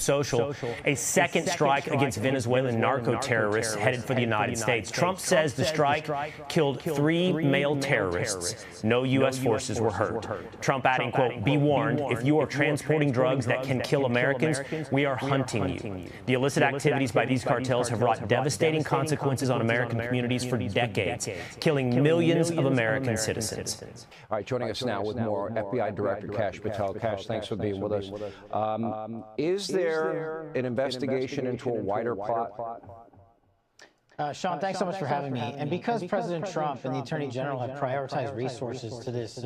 Social, a second strike against Venezuelan narco-terrorists headed for the United States. Trump says the strike killed 3 male terrorists. No U.S. forces were hurt. Trump adding, quote, "Be warned, if you are transporting drugs that can kill Americans, we are hunting you." The illicit activities by these cartels have wrought devastating consequences on American communities for decades, killing millions of American citizens. All right, joining us now with more, FBI Director Kash Patel. Kash, thanks for being with us. Is there an investigation into a wider plot? Sean, thanks so much for having me. And because President Trump and the Attorney General have prioritized resources to this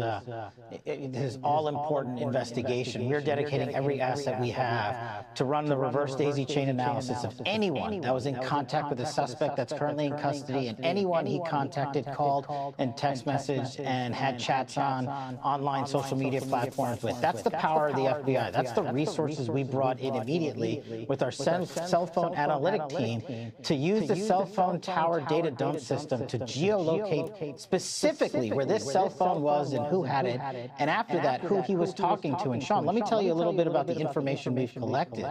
all-important investigation, we're dedicating every asset we have to run the reverse daisy chain analysis of anyone that was in contact with the suspect that's currently in custody and anyone he contacted, called, and text messaged and had chats on online social media platforms with. That's the power of the FBI. That's the resources we brought in immediately with our cell phone analytic team to use the cell phone tower data dump system to geolocate specifically where this cell phone was and who had it, and after that, who he was talking to. And Sean, let me tell you a little bit about the information we've collected.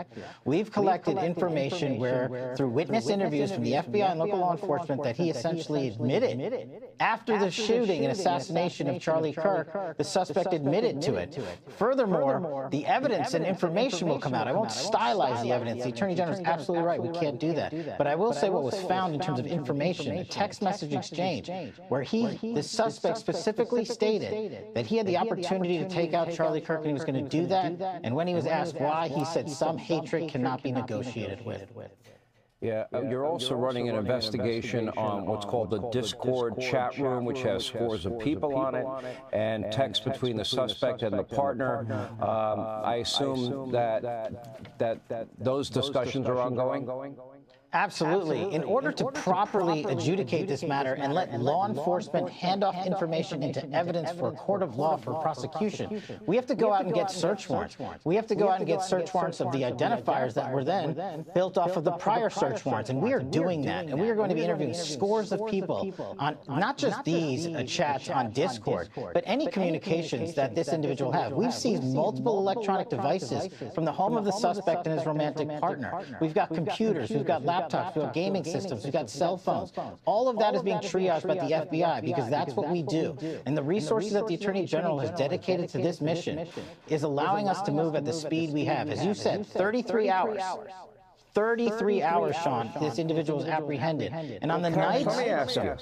We've collected information where, through witness interviews from the FBI and local law enforcement, that he essentially admitted after the shooting and assassination of Charlie Kirk, the suspect admitted to it. Furthermore, the evidence and information will come out. I won't stylize the evidence. The Attorney General is absolutely right. We can't do that. But I will say what was found in terms of information, a text message exchange, where the suspect specifically stated that he had the opportunity to take out Charlie Kirk and he was going to do that. And when he was asked why, he said some hatred cannot be negotiated with. Yeah, you're also running an investigation on what's called the Discord chat room, which has scores of people on it, and text between the suspect and the partner. I assume that those discussions are ongoing? Absolutely. In order to properly adjudicate this matter and let law enforcement hand off information into evidence for a court of law for prosecution, we have to go out and get search warrants. We have to go out and get search warrants of the identifiers that were then built off of the prior search warrants. And we are doing that. And we are going to be interviewing scores of people on not just these chats on Discord, but any communications that this individual has. We've seized multiple electronic devices from the home of the suspect and his romantic partner. We've got computers, we've got laptops, we've got gaming systems, we've got cell phones. All of that is being triaged by the FBI because that's what we do. And the resources that the Attorney General has dedicated to this mission is allowing us to move at the speed we have. As you said, 33 hours. 33 hours, Sean, this individual was apprehended. And on the night... Let me ask you,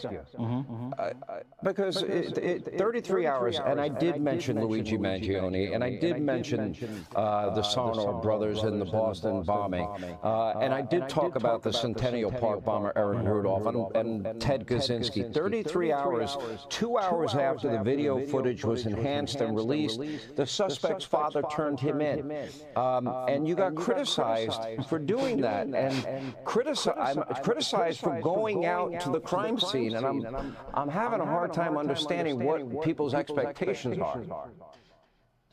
because 33 hours, and I did mention Luigi Mangione, and I did mention the Sarno brothers in the Boston bombing, and I did talk about the Centennial Park bomber Eric Rudolph and Ted Kaczynski. 33 hours, 2 hours after the video footage was enhanced and released, the suspect's father turned him in. And you got criticized for doing that, and criticized for going out to the crime scene, and I'm having a hard time understanding what people's expectations are.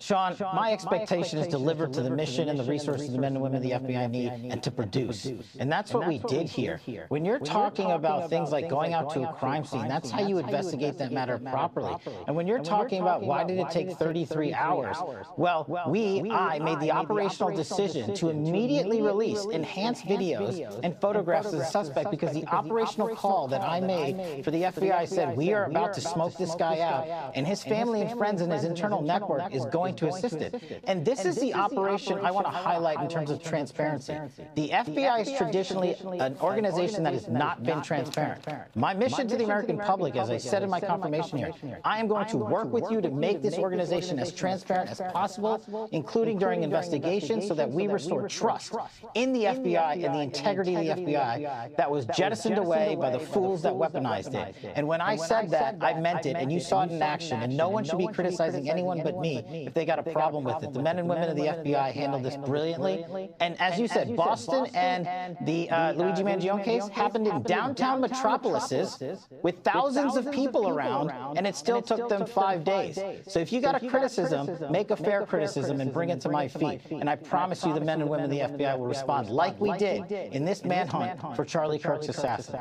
Sean, my expectation is delivered to the mission and the resources the men and women of the FBI need and to produce. And that's what we did here. When you're talking about things like going out to a crime scene, that's how you investigate that matter properly. And when you're talking about why did it take 33 hours, well, I made the operational decision to immediately release enhanced videos and photographs of the suspect because the operational call that I made for the FBI said we are about to smoke this guy out, and his family and friends and his internal network is going to assist it. And this is the operation I want to highlight in terms of transparency. The FBI is traditionally an organization that has not been transparent. My mission to the American public, as I said in my confirmation here, I am going to work with you to make this organization as transparent as possible, including during investigations, so that we restore trust in the FBI and the integrity of the FBI that was jettisoned away by the fools that weaponized it. And when I said that, I meant it, and you saw it in action, and no one should be criticizing anyone but me if they got a problem with it. The men and women of the FBI handled this brilliantly. And as you said, Boston and the Luigi Mangione case happened in downtown metropolises with thousands of people around, and it still took them 5 days. So if you got a criticism, make a fair criticism and bring it to my feet. And I promise you the men and women of the FBI will respond like we did in this manhunt for Charlie Kirk's assassin.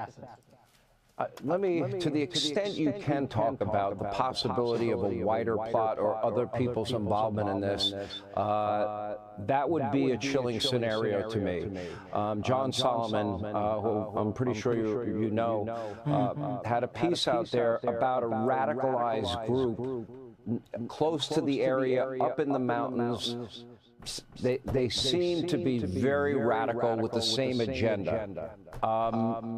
Let me, to the extent you can talk about the possibility of a wider plot or other people's involvement in this, that would be a chilling scenario to me. John Solomon, who I'm pretty sure you know, had a piece out there about a radicalized group close to the area, up in the mountains. They seem to be very radical with the same agenda.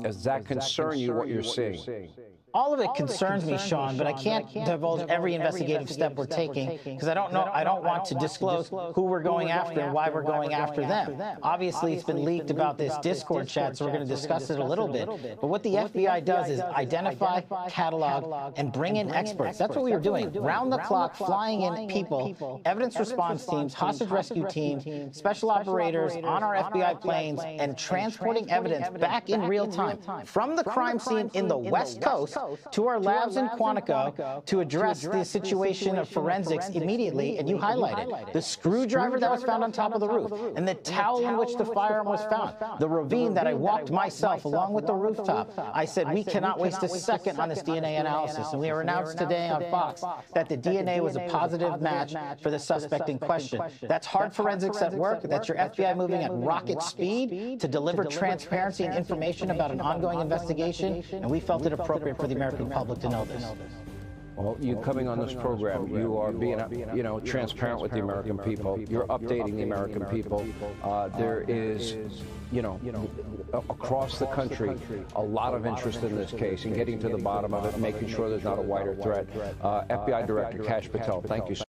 Does that concern you, what you're seeing? All of it concerns me, Sean, but I can't divulge every investigative step we're taking because I don't want to disclose who we're going after and why we're going after them. Obviously, it's been leaked about this Discord chat, so we're going to discuss it a little bit. But what the FBI does is identify, catalog, and bring in experts. That's what we were doing. Round the clock, flying in people, evidence response teams, hostage rescue teams, special operators on our FBI planes, and transporting evidence back in real time from the crime scene in the West Coast to our labs in Quantico to address the situation of forensics immediately, and you highlighted the screwdriver that was found on top of the roof, and the towel in which the firearm was found, the ravine that I walked myself along with the rooftop. I said, we cannot waste a second on this DNA analysis, and we were announced today on Fox that the DNA was a positive match for the suspect in question. That's hard forensics at work. That's your FBI moving at rocket speed to deliver transparency and information about an ongoing investigation, and we felt it appropriate for the American public to know this. Well, you coming on this program, you are being, transparent with the American people. You're updating the American people. There is, across the country, a lot of interest in this case and getting to the bottom of it, making sure there's not a wider threat. FBI Director Kash Patel, thank you so much.